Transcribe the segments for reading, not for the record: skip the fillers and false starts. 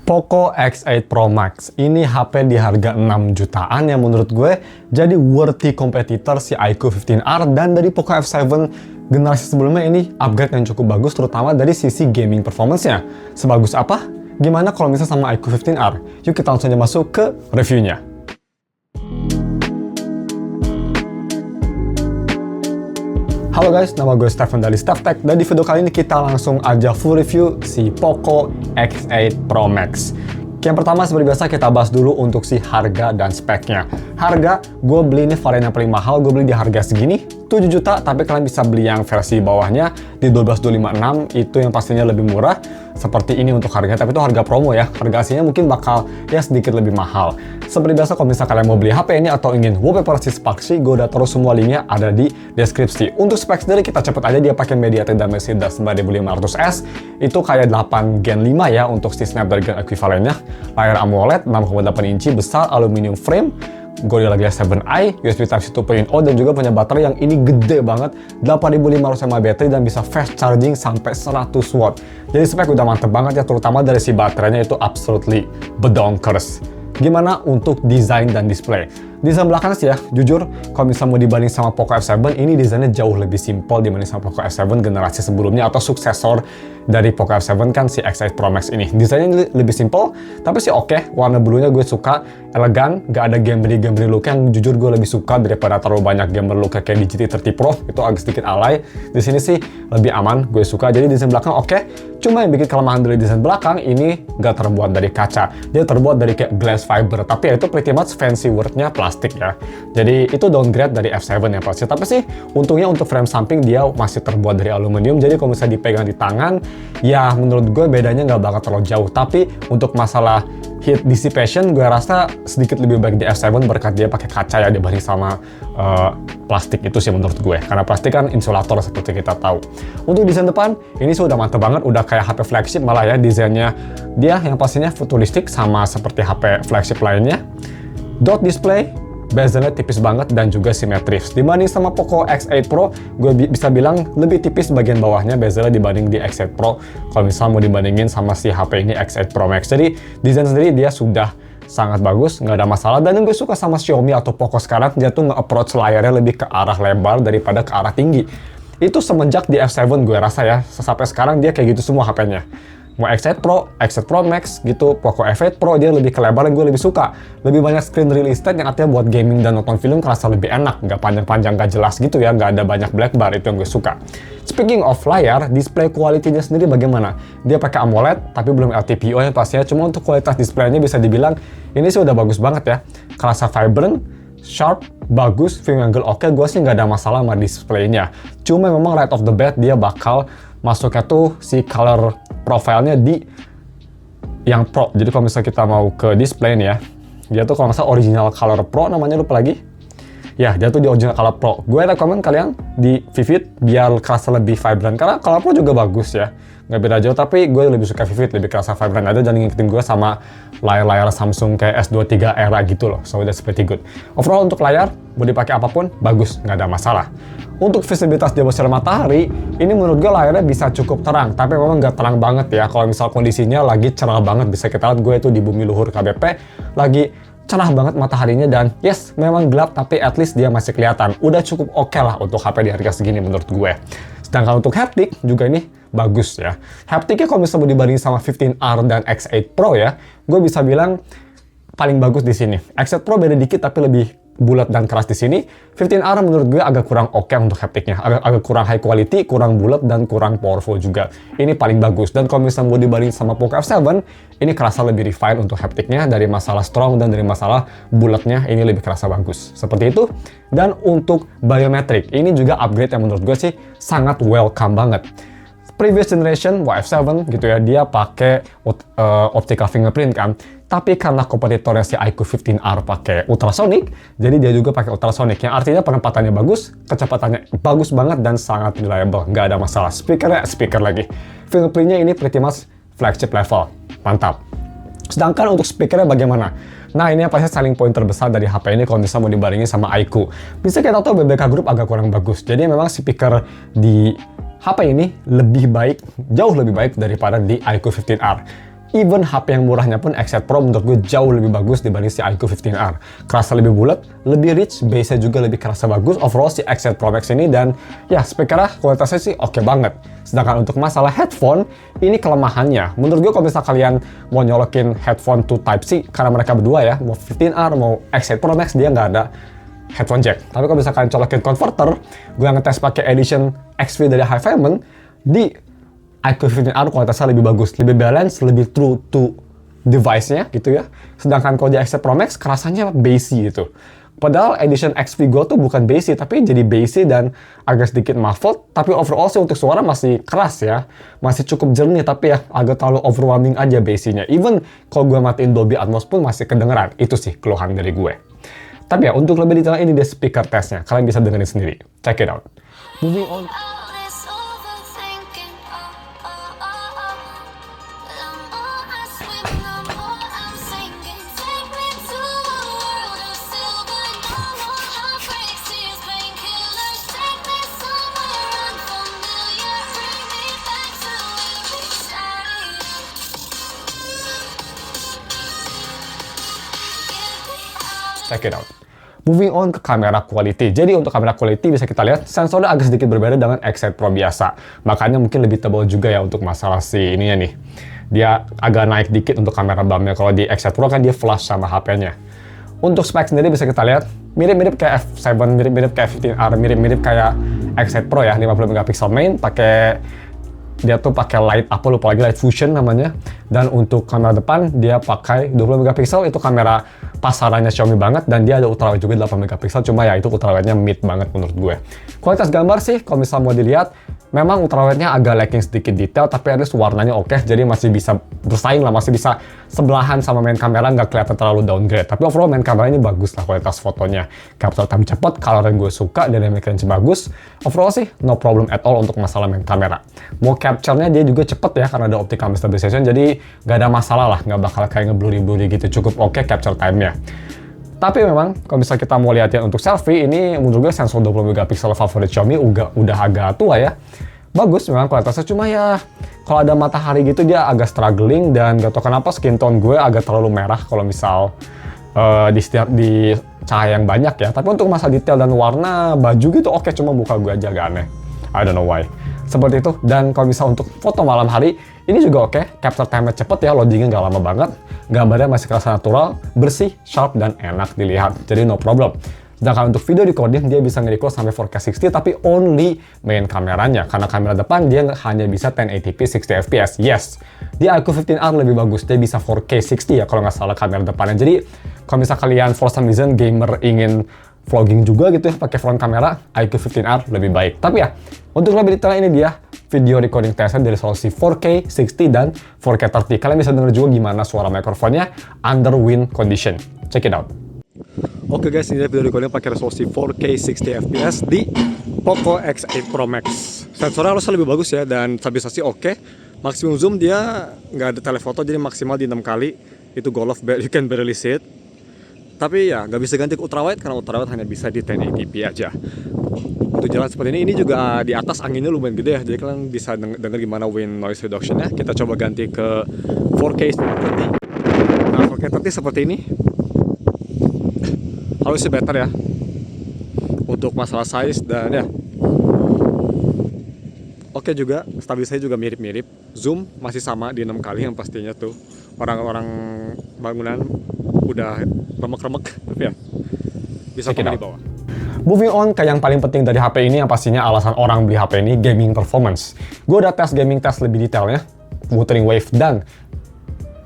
Poco X8 Pro Max ini HP di harga 6 jutaan yang menurut gue jadi worthy competitor si iQOO 15R, dan dari Poco F7 generasi sebelumnya ini upgrade yang cukup bagus terutama dari sisi gaming performance-nya. Sebagus apa? Gimana kalau misalnya sama iQOO 15R? Yuk kita langsung aja masuk ke reviewnya. Halo guys, nama gue Stefan dari StefTech, dan di video kali ini kita langsung aja full review si Poco X8 Pro Max. Yang pertama seperti biasa kita bahas dulu untuk si harga dan speknya. Harga, gue beli ini varian yang paling mahal, gue beli di harga segini, 7 juta, tapi kalian bisa beli yang versi bawahnya di 12256, itu yang pastinya lebih murah. Seperti ini untuk harganya, tapi itu harga promo ya. Harga aslinya mungkin bakal ya sedikit lebih mahal. Seperti biasa kalau misalnya kalian mau beli HP ini atau ingin wallpaper si Sparksy, gue udah taruh semua linknya ada di deskripsi. Untuk spek sendiri kita cepet aja, dia pakai MediaTek Dimensity 9500S, itu kayak 8 Gen 5 ya untuk si Snapdragon equivalentnya. Layar AMOLED 6,8 inci besar, aluminium frame, Gorilla Glass 7i, USB Type-C 2.0, dan juga punya baterai yang ini gede banget, 8500 mAh baterai dan bisa fast charging sampai 100 watt. Jadi spek udah mantep banget ya, terutama dari si baterainya itu absolutely bedonkers. Gimana untuk desain dan display? Desain belakang sih ya, jujur kalau misalnya mau dibanding sama Poco F7, ini desainnya jauh lebih simpel dibanding sama Poco F7 generasi sebelumnya atau suksesor dari Poco F7 kan si X8 Pro Max ini. Desainnya lebih simpel, tapi sih oke. Warna bluenya gue suka, elegan, gak ada gambly look yang jujur gue lebih suka daripada terlalu banyak gamer look kayak di GT30 Pro, itu agak sedikit alay. Di sini sih lebih aman, gue suka. Jadi desain belakang oke. Cuma yang bikin kelemahan dari desain belakang ini gak terbuat dari kaca, dia terbuat dari kayak glass fiber, tapi ya itu pretty much fancy wordnya plastik ya. Jadi itu downgrade dari F7 ya pasti. Tapi sih untungnya untuk frame samping dia masih terbuat dari aluminium, jadi kalau misalnya dipegang di tangan ya menurut gue bedanya nggak bakal terlalu jauh. Tapi untuk masalah heat dissipation gue rasa sedikit lebih baik di F7 berkat dia pakai kaca ya dibanding sama plastik itu sih menurut gue, karena plastik kan insulator seperti kita tahu. Untuk desain depan ini sudah mantep banget, udah kayak HP flagship malah ya. Desainnya dia yang pastinya futuristik sama seperti HP flagship lainnya. Dot display, bezelnya tipis banget dan juga simetris. Dibanding sama Poco X8 Pro, gue bisa bilang lebih tipis bagian bawahnya bezelnya dibanding di X8 Pro. Kalau misalnya mau dibandingin sama si HP ini X8 Pro Max. Jadi desain sendiri dia sudah sangat bagus, nggak ada masalah. Dan yang gue suka sama Xiaomi atau Poco sekarang, dia tuh nge-approach layarnya lebih ke arah lebar daripada ke arah tinggi. Itu semenjak di F7 gue rasa ya, sampai sekarang dia kayak gitu semua HP-nya. Mau X8 Pro, X8 Pro Max gitu, Poco F8 Pro dia lebih ke lebar dan gue lebih suka. Lebih banyak screen real estate yang artinya buat gaming dan nonton film kerasa lebih enak, nggak panjang-panjang, nggak jelas gitu ya, nggak ada banyak black bar, itu yang gue suka. Speaking of layar, display quality-nya sendiri bagaimana? Dia pakai AMOLED, tapi belum LTPO yang pastinya, cuma untuk kualitas displaynya bisa dibilang ini sih udah bagus banget ya. Kerasa vibrant, sharp, bagus, view angle oke, gue sih nggak ada masalah sama displaynya. Cuma memang right off the bat dia bakal masuknya tuh si color profile-nya di yang Pro. Jadi kalau misalnya kita mau ke display nih ya, dia tuh kalau nggak salah original color Pro namanya, lupa lagi. Ya, dia tuh di original color Pro. Gue rekomen kalian di Vivid biar kerasa lebih vibrant, karena color Pro juga bagus ya. Nggak beda jauh, tapi gue lebih suka Vivid, lebih kerasa vibrant aja, dan ngikutin gue sama layar-layar Samsung kayak S23 era gitu loh. So that's pretty good. Overall untuk layar, mau dipakai apapun, bagus, nggak ada masalah. Untuk visibilitas di bawah sinar matahari, ini menurut gue layarnya bisa cukup terang, tapi memang nggak terang banget ya. Kalau misal kondisinya lagi cerah banget, bisa kita lihat gue itu di bumi luhur KBP, lagi cerah banget mataharinya, dan yes, memang gelap, tapi at least dia masih kelihatan. Udah cukup oke lah untuk HP di harga segini menurut gue. Sedangkan untuk haptic juga ini bagus ya. Hapticnya kalau misalnya mau dibanding sama 15R dan X8 Pro ya, gue bisa bilang paling bagus di sini. X8 Pro beda dikit tapi lebih bulat dan keras di sini. 15R menurut gue agak kurang oke untuk hapticnya, agak kurang high quality, kurang bulat dan kurang powerful juga. Ini paling bagus. Dan kalau misalnya mau dibanding sama Poco F7, ini kerasa lebih refine untuk hapticnya, dari masalah strong dan dari masalah bulatnya ini lebih kerasa bagus. Seperti itu. Dan untuk biometric, ini juga upgrade yang menurut gue sih sangat welcome banget. Previous generation F7 gitu ya, dia pakai optical fingerprint kan. Tapi karena kompetitornya si iQOO 15R pakai ultrasonic, jadi dia juga pakai ultrasonic, yang artinya penempatannya bagus, kecepatannya bagus banget, dan sangat reliable, nggak ada masalah. Speaker lagi. Fingerprintnya ini pretty much flagship level, mantap. Sedangkan untuk speakernya bagaimana? Nah, ini apa sih selling point terbesar dari HP ini kalau misalnya mau dibandingin sama iQOO. Bisa kita tahu BBK Group agak kurang bagus, jadi memang speaker di HP ini lebih baik, jauh lebih baik daripada di iQOO 15R. Even HP yang murahnya pun X8 Pro menurut gue jauh lebih bagus dibanding si iQOO 15R. Kerasa lebih bulat, lebih rich, bass-nya juga lebih kerasa bagus. Overall si X8 Pro Max ini, dan ya speakernya kualitasnya sih oke banget. Sedangkan untuk masalah headphone, ini kelemahannya. Menurut gue kalau misalnya kalian mau nyolokin headphone to Type-C, karena mereka berdua ya, mau 15R, mau X8 Pro Max, dia nggak ada headphone jack. Tapi kalau misalnya kalian colokin converter, gue ngetes pakai Edition XV dari HiFiMan, di iQOO 15R kualitasnya lebih bagus, lebih balance, lebih true to device-nya gitu ya. Sedangkan kalau di X8 Pro Max kerasanya bassy gitu. Padahal Edition XV Gold tuh bukan bassy, tapi jadi bassy dan agak sedikit muffled. Tapi overall sih untuk suara masih keras ya, masih cukup jernih, tapi ya agak terlalu overwhelming aja bassy-nya. Even kalau gue matiin Dolby Atmos pun masih kedengeran. Itu sih keluhan dari gue. Tapi ya untuk lebih detail ini dia speaker testnya, kalian bisa dengerin sendiri. Check it out. Moving on. Check it out. Moving on ke kamera quality. Jadi untuk kamera quality bisa kita lihat sensornya agak sedikit berbeda dengan X8 Pro biasa. Makanya mungkin lebih tebal juga ya untuk masalah si ininya nih. Dia agak naik dikit untuk kamera bump-nya. Kalau di X8 Pro kan dia flush sama HP-nya. Untuk spek sendiri bisa kita lihat mirip-mirip kayak F7, mirip-mirip kayak 15R, mirip-mirip kayak X8 Pro ya, 50 megapiksel main, dia tuh pakai light apa lupa lagi, light fusion namanya. Dan untuk kamera depan dia pakai 20 megapiksel, itu kamera pasarannya Xiaomi banget, dan dia ada ultrawide juga 8 megapiksel, cuma ya itu ultrawide-nya mid banget menurut gue. Kualitas gambar sih kalau misalnya mau dilihat memang ultrawide-nya agak lacking sedikit detail, tapi at least warnanya oke, jadi masih bisa bersaing lah, masih bisa sebelahan sama main kamera, nggak kelihatan terlalu downgrade. Tapi overall main kamera ini bagus lah kualitas fotonya. Capture time cepat, color yang gue suka, dynamic range bagus. Overall sih no problem at all untuk masalah main kamera. Mau capture-nya dia juga cepet ya, karena ada optical stabilization, jadi nggak ada masalah lah, nggak bakal kayak nge-blurry-blurry gitu, cukup oke capture time-nya. Tapi memang, kalau misalnya kita mau lihat ya untuk selfie, ini menurut gue sensor 20 megapiksel favorit Xiaomi udah agak tua ya. Bagus memang kualitasnya, cuma ya kalau ada matahari gitu dia agak struggling, dan gak tau kenapa skin tone gue agak terlalu merah kalau misal di cahaya yang banyak ya. Tapi untuk masalah detail dan warna baju gitu oke, cuma muka gue aja agak aneh. I don't know why. Seperti itu. Dan kalau misal untuk foto malam hari, ini juga oke. Capture time-nya cepet ya, loadingnya nggak lama banget. Gambarnya masih kerasa natural, bersih, sharp, dan enak dilihat. Jadi no problem. Sedangkan untuk video recording, dia bisa nge-record sampai 4K 60, tapi only main kameranya. Karena kamera depan, dia hanya bisa 1080p 60 fps. Yes, di iQOO 15R lebih bagus. Dia bisa 4K 60 ya, kalau nggak salah kamera depannya. Jadi, kalau misal kalian for some reason gamer ingin vlogging juga gitu ya, pakai front kamera, iQOO 15R lebih baik. Tapi ya, untuk lebih detail ini dia video recording testnya dari resolusi 4K 60 dan 4K 30. Kalian bisa denger juga gimana suara mikrofonnya under wind condition. Check it out. Oke guys, ini video recording pakai resolusi 4K 60 fps di Poco X8 Pro Max. Sensornya harusnya lebih bagus ya, dan stabilisasi oke. Maksimum zoom dia nggak ada telefoto, jadi maksimal di 6 kali. Itu goal of, you can barely see it. Tapi ya nggak bisa ganti ke ultrawide, karena ultrawide hanya bisa di 1080p aja. Untuk jalan seperti ini juga di atas anginnya lumayan gede ya, jadi kalian bisa denger gimana wind noise reduction-nya. Kita coba ganti ke 4K 30. Nah, 4K 30 seperti ini. Harusnya better ya untuk masalah size, dan ya oke juga. Stabilisasi juga mirip-mirip. Zoom masih sama di 6 kali, yang pastinya tuh orang-orang bangunan udah remek-remek, tapi ya bisa komen di bawah. Moving on ke yang paling penting dari HP ini, yang pastinya alasan orang beli HP ini, gaming performance. Gue udah tes gaming test lebih detailnya, Wuthering Wave dan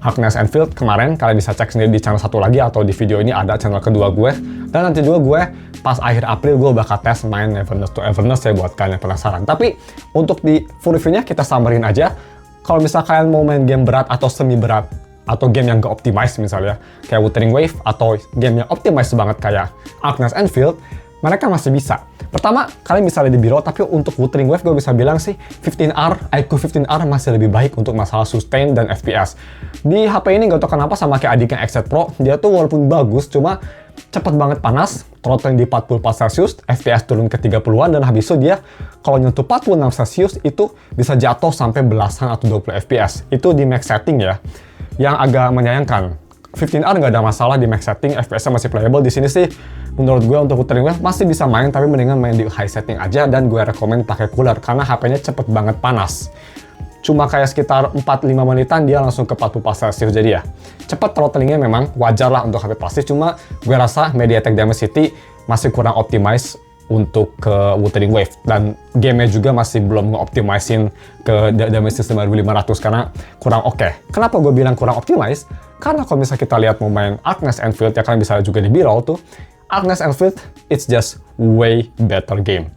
Harkness and Field kemarin. Kalian bisa cek sendiri di channel satu lagi, atau di video ini ada channel kedua gue. Dan nanti juga gue pas akhir April gue bakal tes main Everness to Everness ya, buat kalian yang penasaran. Tapi untuk di full review-nya kita summarin aja. Kalau misalnya kalian mau main game berat atau semi berat, atau game yang gak optimize misalnya kayak Wuthering Wave, atau game yang optimize banget kayak Harkness and Field, mereka masih bisa. Pertama, kalian bisa lihat di biro, tapi untuk Wuthering Wave gue bisa bilang sih 15R, iQOO 15R masih lebih baik untuk masalah sustain dan FPS. Di HP ini gak tau kenapa sama kayak adiknya X8 Pro, dia tuh walaupun bagus, cuma cepet banget panas, throttling di 44 Celsius, FPS turun ke 30-an, dan habis itu dia kalau nyentuh 46 Celsius itu bisa jatuh sampai belasan atau 20 FPS. Itu di max setting ya. yang agak menyayangkan. 15R nggak ada masalah di max setting, FPS-nya masih playable. Di sini sih menurut gue untuk Wuthering Waves masih bisa main, tapi mendingan main di high setting aja, dan gue rekomen pakai cooler karena HP-nya cepet banget panas. Cuma kayak sekitar 4-5 menitan dia langsung ke 40°C, jadi ya cepet throttlingnya. Memang wajar lah untuk HP plastik, cuma gue rasa MediaTek Dimensity masih kurang optimize untuk ke Wuthering Waves, dan gamenya juga masih belum nge-optimizein ke Dimensity 9500 karena kurang oke. Kenapa gue bilang kurang optimize? Karena kalau misalnya kita lihat mau main Arkness Enfield, ya kalian bisa juga di B-roll tuh, Arkness Enfield, it's just way better game.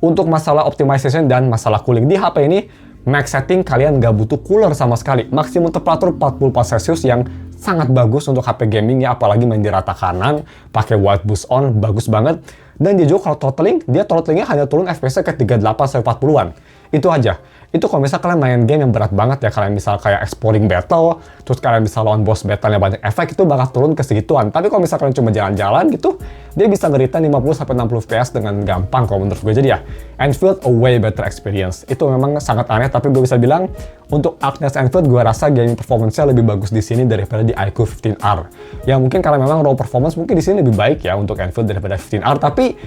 Untuk masalah optimization dan masalah cooling, di HP ini, max setting kalian nggak butuh cooler sama sekali. Maksimum temperatur 40°C yang sangat bagus untuk HP gaming ya, apalagi main di rata kanan, pakai white boost on, bagus banget. Dan dia juga kalau throttling, dia throttlingnya hanya turun FPS-nya ke 38-40-an. Itu aja. Itu kalau misal kalian main game yang berat banget ya, kalian misal kayak exploring battle, terus kalian bisa lawan boss battle-nya banyak efek, itu bakal turun ke segituan. Tapi kalau misal kalian cuma jalan-jalan gitu, dia bisa nge-retain 50-60 FPS dengan gampang kalau menurut gue. Jadi ya, Enfield a way better experience. Itu memang sangat aneh, tapi gue bisa bilang untuk Arkness Enfield gue rasa gaming performance-nya lebih bagus di sini daripada di iQOO 15R. Ya mungkin karena memang raw performance mungkin di sini lebih baik ya untuk Enfield daripada 15R, tapi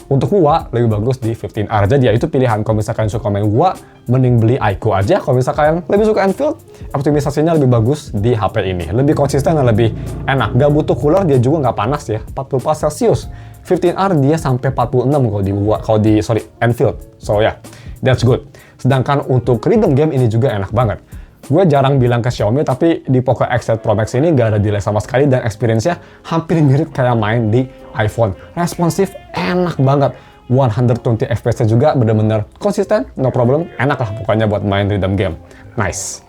untuk WUA lebih bagus di 15R. Jadi ya itu pilihan. Kalau misalkan suka main WUA, mending beli iQOO aja. Kalau misalkan lebih suka Enfield, optimisasinya lebih bagus di HP ini. Lebih konsisten dan lebih enak. Gak butuh cooler, dia juga nggak panas ya. 40°C. 15R dia sampai 46 kalau di WUA, Enfield. So ya, yeah, that's good. Sedangkan untuk rhythm game ini juga enak banget. Gue jarang bilang ke Xiaomi, tapi di Poco X8 Pro Max ini gak ada delay sama sekali, dan experience-nya hampir mirip kayak main di iPhone. Responsif, enak banget. 120 FPS-nya juga bener-bener konsisten, no problem. Enak lah pokoknya buat main rhythm game. Nice.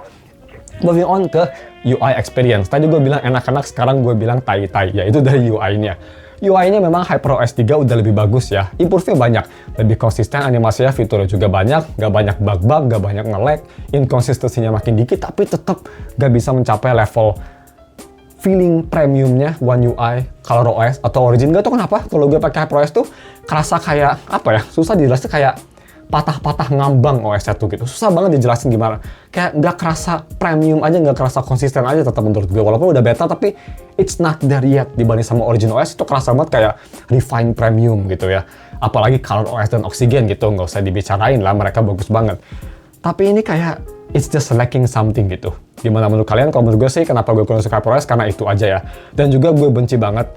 Moving on ke UI experience. Tadi gue bilang enak-enak, sekarang gue bilang tai-tai, yaitu dari UI-nya. UI-nya memang HyperOS 3 udah lebih bagus ya, improve-nya banyak, lebih konsisten, animasinya, fiturnya juga banyak, gak banyak bug-bug, gak banyak nge-lag, inkonsistensinya makin dikit, tapi tetap gak bisa mencapai level feeling premiumnya One UI, ColorOS, atau Origin. Gak tau kenapa, kalau gue pakai HyperOS tuh, kerasa kayak, apa ya, susah dijelasin, kayak patah-patah ngambang OS-nya tuh gitu. Susah banget dijelasin gimana. Kayak nggak kerasa premium aja, nggak kerasa konsisten aja tetap menurut gue. Walaupun udah beta, tapi it's not there yet. Dibanding sama Origin OS, itu kerasa banget kayak refined premium gitu ya. Apalagi ColorOS dan Oxygen gitu, nggak usah dibicarain lah, mereka bagus banget. Tapi ini kayak, it's just lacking something gitu. Gimana menurut kalian? Kalau menurut gue sih, kenapa gue kurang suka HyperOS? Karena itu aja ya. Dan juga gue benci banget,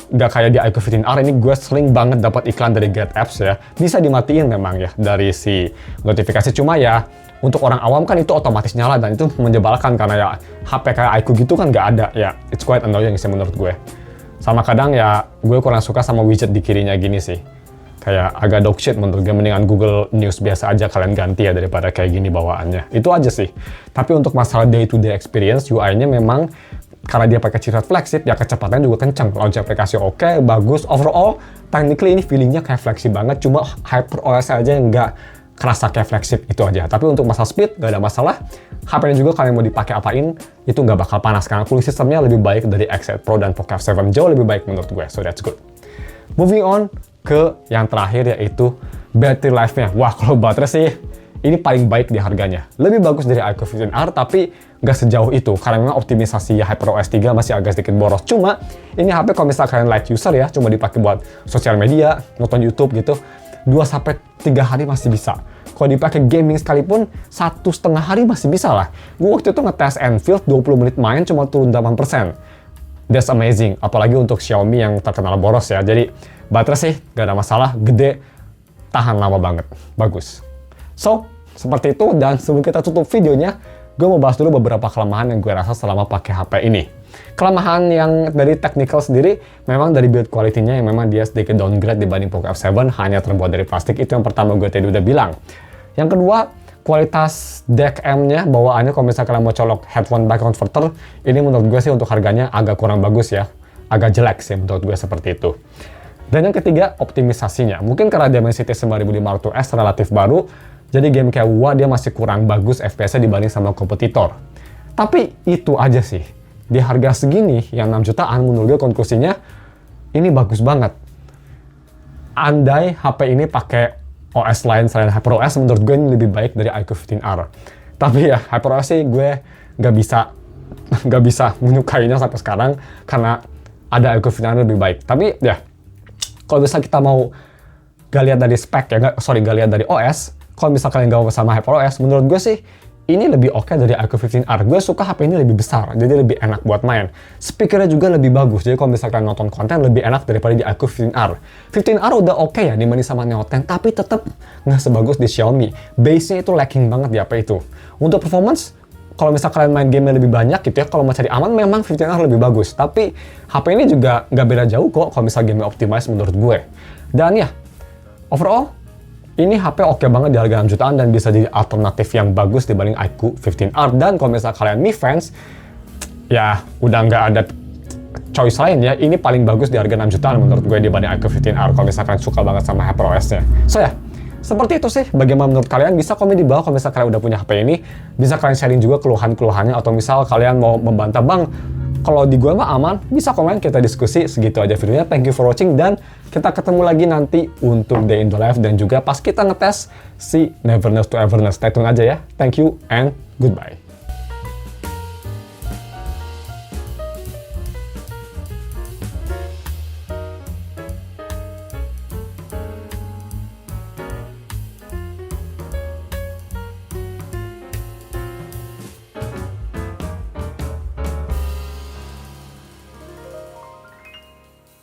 nggak kayak di iQOO 15R, ini gue sering banget dapat iklan dari Get Apps ya. Bisa dimatiin memang ya dari si notifikasi, cuma ya untuk orang awam kan itu otomatis nyala, dan itu menyebalkan karena ya HP kayak iQOO gitu kan nggak ada ya. It's quite annoying sih menurut gue. Sama kadang ya gue kurang suka sama widget di kirinya gini sih. Kayak agak dog shit menurut gue, mendingan Google News biasa aja kalian ganti ya daripada kayak gini bawaannya. Itu aja sih. Tapi untuk masalah day-to-day experience, UI-nya memang karena dia pakai chipset flagship, ya kecepatannya juga kenceng. Launch aplikasi oke, bagus. Overall, technically ini feelingnya kayak flagship banget. Cuma HyperOS aja yang nggak kerasa kayak flagship, itu aja. Tapi untuk masalah speed, nggak ada masalah. HP-nya juga kalian mau dipakai apain, itu nggak bakal panas. Karena cooling systemnya lebih baik dari X8 Pro dan Poco F7. Jauh lebih baik menurut gue, so that's good. Moving on ke yang terakhir, yaitu battery life-nya. Wah, kalau baterai sih, ini paling baik di harganya. Lebih bagus dari iQOO 15R, tapi nggak sejauh itu. Karena memang optimisasi HyperOS 3 masih agak sedikit boros. Cuma, ini HP kalau misalnya kalian light user ya, cuma dipakai buat sosial media, nonton YouTube gitu, 2-3 hari masih bisa. Kalau dipakai gaming sekalipun, 1,5 hari masih bisa lah. Gue waktu itu ngetes Enfield, 20 menit main cuma turun 8%. That's amazing. Apalagi untuk Xiaomi yang terkenal boros ya. Jadi, baterai sih nggak ada masalah, gede, tahan lama banget. Bagus. So, seperti itu, dan sebelum kita tutup videonya, gue mau bahas dulu beberapa kelemahan yang gue rasa selama pakai HP ini. Kelemahan yang dari technical sendiri, memang dari build quality-nya yang memang dia sedikit downgrade dibanding Poco F7, hanya terbuat dari plastik. Itu yang pertama gue tadi udah bilang. Yang kedua, kualitas DEC-M-nya, bawaannya kalau misalnya kalian mau colok headphone back converter, ini menurut gue sih untuk harganya agak kurang bagus ya. Agak jelek sih menurut gue seperti itu. Dan yang ketiga, optimisasinya. Mungkin karena Dimensity 9500S relatif baru, jadi game kayak WUA dia masih kurang bagus FPS-nya dibanding sama kompetitor. Tapi itu aja sih. Di harga segini, yang 6 jutaan, menurut gue konklusinya, ini bagus banget. Andai HP ini pakai OS lain selain HyperOS, menurut gue ini lebih baik dari iQOO 15R. Tapi ya, HyperOS sih gue nggak bisa nggak bisa menyukainya sampai sekarang karena ada IQ 15 yang lebih baik. Tapi ya, kalau bisa kita mau gak lihat dari spek ya, gak lihat dari OS, kalau misalnya kalian gak sama HyperOS, menurut gue sih ini lebih oke dari IQ 15R. Gue suka HP ini lebih besar, jadi lebih enak buat main. Speakernya juga lebih bagus, jadi kalau misalkan nonton konten lebih enak daripada di IQ 15R. 15R udah oke ya dibanding sama Neo 10, tapi tetap nggak sebagus di Xiaomi. Base-nya itu lacking banget di HP itu. Untuk performance, kalau misalkan kalian main game lebih banyak gitu ya, kalau mau cari aman memang 15R lebih bagus. Tapi HP ini juga nggak beda jauh kok kalau misalnya game optimize menurut gue. Dan ya, overall, ini HP oke banget di harga 6 jutaan dan bisa jadi alternatif yang bagus dibanding IQ 15R. Dan kalau misalnya kalian Mi fans, ya udah nggak ada choice lain ya. Ini paling bagus di harga 6 jutaan menurut gue dibanding IQ 15R kalau misalnya kalian suka banget sama HyperOS-nya. So ya, seperti itu sih. Bagaimana menurut kalian? Bisa komen di bawah kalau misalnya kalian udah punya HP ini. Bisa kalian sharing juga keluhan-keluhannya, atau misal kalian mau membantah, bang, kalau di gue mah aman, bisa komen, kita diskusi. Segitu aja videonya. Thank you for watching, dan kita ketemu lagi nanti untuk Day in the Life dan juga pas kita ngetes si Never Knows to Everness. Stay tune aja ya. Thank you and goodbye.